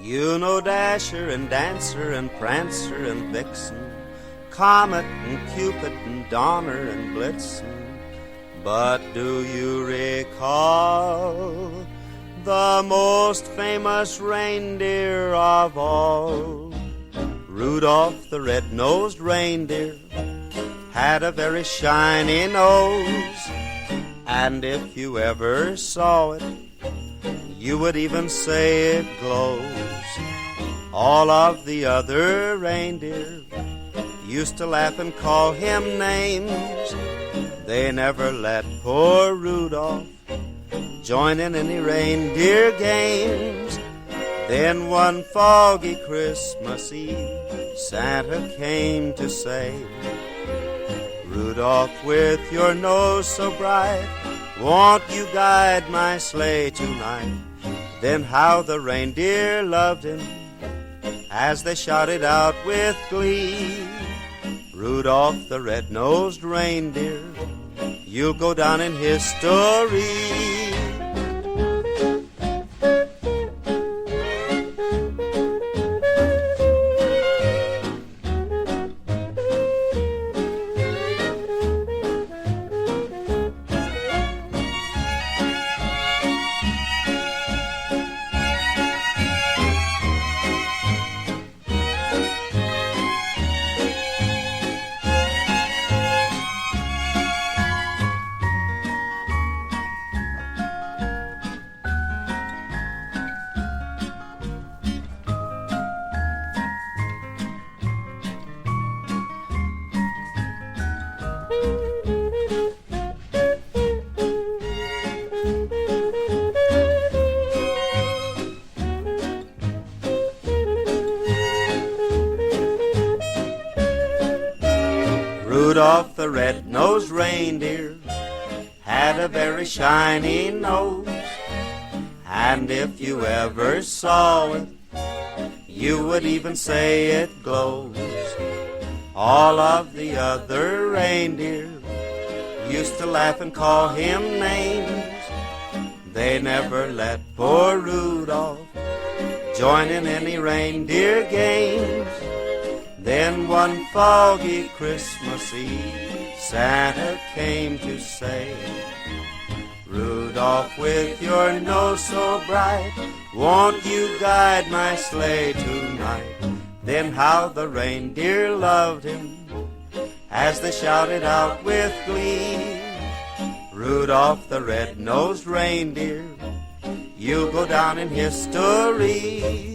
You know Dasher and Dancer and Prancer and Vixen, Comet and Cupid and Donner and Blitzen. But do you recall the most famous reindeer of all? Rudolph the red-nosed reindeer had a very shiny nose, and if you ever saw it, you would even say it glows. All of the other reindeer used to laugh and call him names. They never let poor Rudolph join in any reindeer games. Then one foggy Christmas Eve, Santa came to say, Rudolph, with your nose so bright, won't you guide my sleigh tonight? Then how the reindeer loved him as they shouted out with glee, Rudolph the red-nosed reindeer, you'll go down in history. Rudolph the red-nosed reindeer had a very shiny nose, and if you ever saw it, you would even say it glows. All of the other reindeer used to laugh and call him names. They never let poor Rudolph join in any reindeer games. Then one foggy Christmas Eve, Santa came to say, Rudolph, with your nose so bright, won't you guide my sleigh tonight? Then how the reindeer loved him as they shouted out with glee, Rudolph the red-nosed reindeer, you'll go down in history.